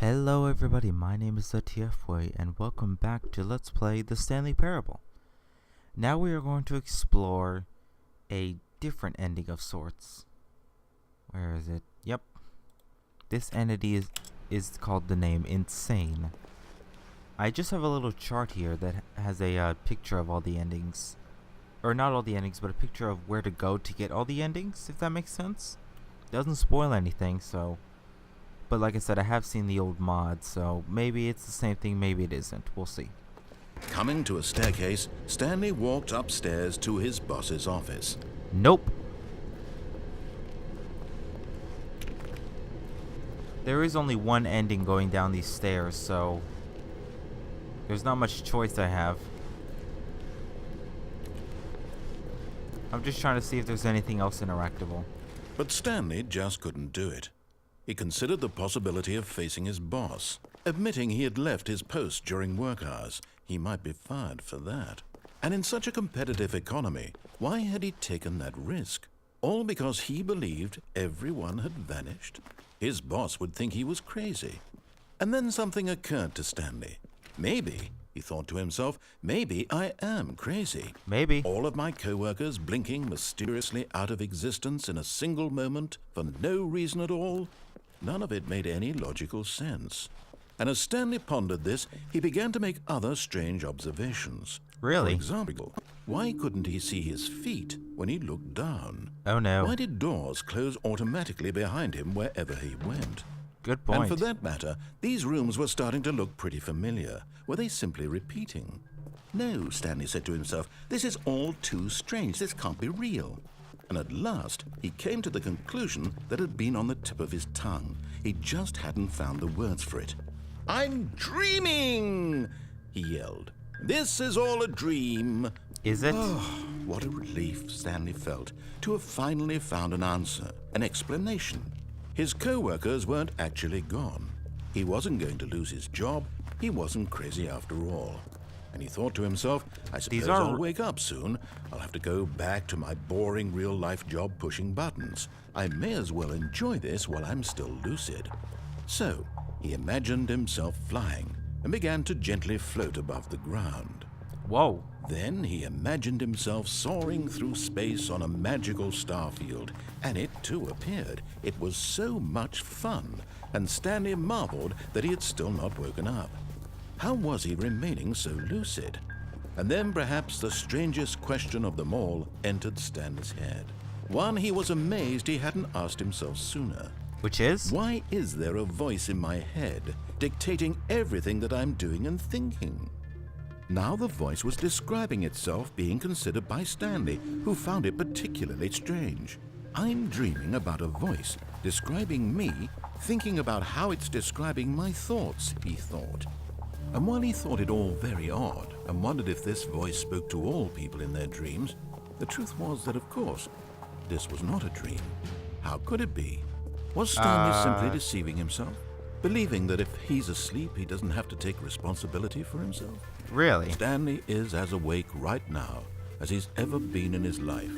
Hello everybody, my name is TheTfboy and welcome back to Let's Play the Stanley Parable. Now we are going to explore a different ending of sorts. Where is it? Yep. This entity is called the name Insane. I just have a little chart here that has a picture of all the endings. Or not all the endings, but a picture of where to go to get all the endings, if that makes sense. Doesn't spoil anything, so... But like I said, I have seen the old mod, so maybe it's the same thing, maybe it isn't. We'll see. Coming to a staircase, Stanley walked upstairs to his boss's office. Nope. There is only one ending going down these stairs, so... There's not much choice I have. I'm just trying to see if there's anything else interactable. But Stanley just couldn't do it. He considered the possibility of facing his boss. Admitting he had left his post during work hours, he might be fired for that. And in such a competitive economy, why had he taken that risk? All because he believed everyone had vanished? His boss would think he was crazy. And then something occurred to Stanley. Maybe, he thought to himself, maybe I am crazy. Maybe. All of my co-workers blinking mysteriously out of existence in a single moment for no reason at all? None of it made any logical sense. And as Stanley pondered this, he began to make other strange observations. Really? For example, why couldn't he see his feet when he looked down? Oh no. Why did doors close automatically behind him wherever he went? Good point. And for that matter, these rooms were starting to look pretty familiar. Were they simply repeating? No, Stanley said to himself, this is all too strange. This can't be real. And at last, he came to the conclusion that had been on the tip of his tongue. He just hadn't found the words for it. "I'm dreaming!" he yelled. "This is all a dream." Is it? Oh, what a relief Stanley felt to have finally found an answer, an explanation. His co-workers weren't actually gone. He wasn't going to lose his job. He wasn't crazy after all. And he thought to himself, I suppose I'll wake up soon. I'll have to go back to my boring real-life job pushing buttons. I may as well enjoy this while I'm still lucid. So, he imagined himself flying and began to gently float above the ground. Whoa. Then he imagined himself soaring through space on a magical starfield, and it too appeared. It was so much fun, and Stanley marveled that he had still not woken up. How was he remaining so lucid? And then perhaps the strangest question of them all entered Stanley's head. One he was amazed he hadn't asked himself sooner. Which is? Why is there a voice in my head dictating everything that I'm doing and thinking? Now the voice was describing itself being considered by Stanley, who found it particularly strange. I'm dreaming about a voice describing me, thinking about how it's describing my thoughts, he thought. And while he thought it all very odd and wondered if this voice spoke to all people in their dreams, the truth was that, of course, this was not a dream. How could it be? Was Stanley simply deceiving himself? Believing that if he's asleep, he doesn't have to take responsibility for himself? Really? Stanley is as awake right now as he's ever been in his life.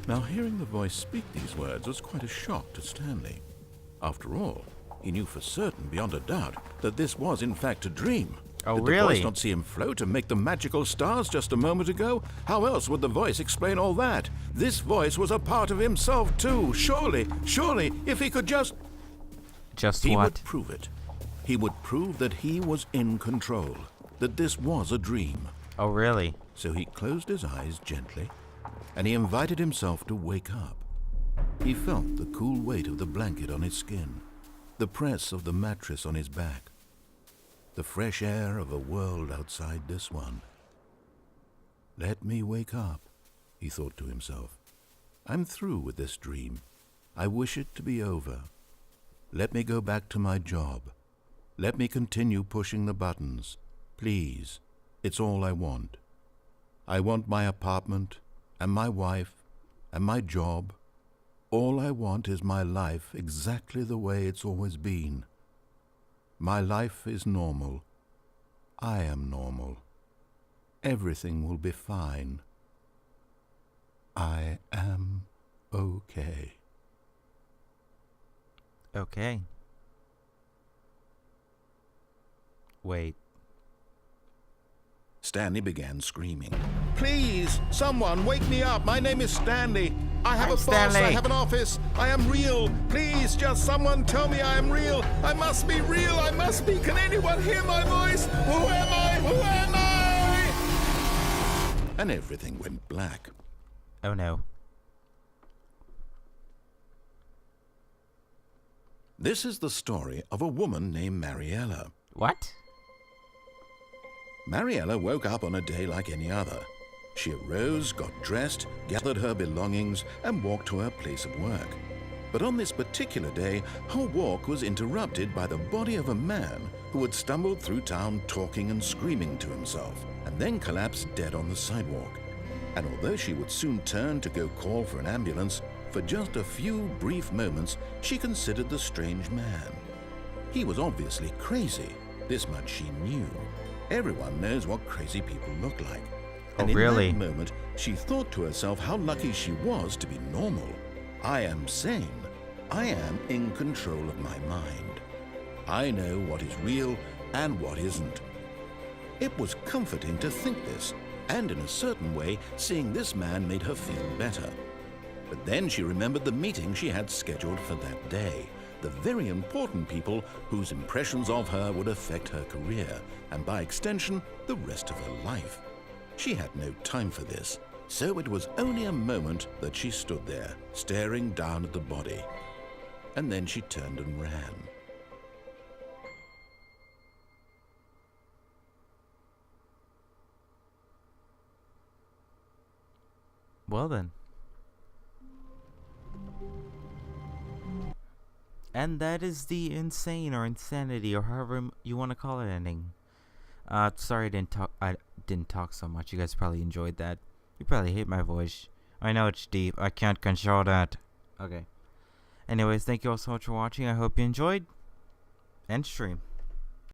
Now, hearing the voice speak these words was quite a shock to Stanley. After all, he knew for certain, beyond a doubt, that this was in fact a dream. Oh, Did really? the voice not see him float and make the magical stars just a moment ago? How else would the voice explain all that? This voice was a part of himself too. Surely, if he could just... Just He what? would prove it. He would prove that he was in control, that this was a dream. Oh, really? So he closed his eyes gently, and he invited himself to wake up. He felt the cool weight of the blanket on his skin, the press of the mattress on his back, the fresh air of a world outside this one. Let me wake up, he thought to himself. I'm through with this dream. I wish it to be over. Let me go back to my job. Let me continue pushing the buttons. Please, it's all I want. I want my apartment, and my wife, and my job. All I want is my life exactly the way it's always been. My life is normal. I am normal. Everything will be fine. I am okay. Okay. Wait. Stanley began screaming. Please, someone, wake me up. My name is Stanley. I have a boss. Stanley. I have an office. I am real. Please, just someone tell me I am real. I must be real. I must be. Can anyone hear my voice? Who am I? Who am I? And everything went black. Oh no. This is the story of a woman named Mariella. What? Mariella woke up on a day like any other. She arose, got dressed, gathered her belongings, and walked to her place of work. But on this particular day, her walk was interrupted by the body of a man who had stumbled through town talking and screaming to himself, and then collapsed dead on the sidewalk. And although she would soon turn to go call for an ambulance, for just a few brief moments she considered the strange man. He was obviously crazy. This much she knew. Everyone knows what crazy people look like. Oh, And in really? that moment, she thought to herself how lucky she was to be normal. I am sane. I am in control of my mind. I know what is real and what isn't. It was comforting to think this, and in a certain way, seeing this man made her feel better. But then she remembered the meeting she had scheduled for that day. The very important people whose impressions of her would affect her career, and by extension, the rest of her life. She had no time for this, so it was only a moment that she stood there, staring down at the body. And then she turned and ran. Well then. And that is the insane or insanity or however you want to call it ending. Sorry I didn't talk so much. You guys probably enjoyed that. You probably hate my voice. I know it's deep. I can't control that. Okay. Anyways, thank you all so much for watching. I hope you enjoyed. End stream.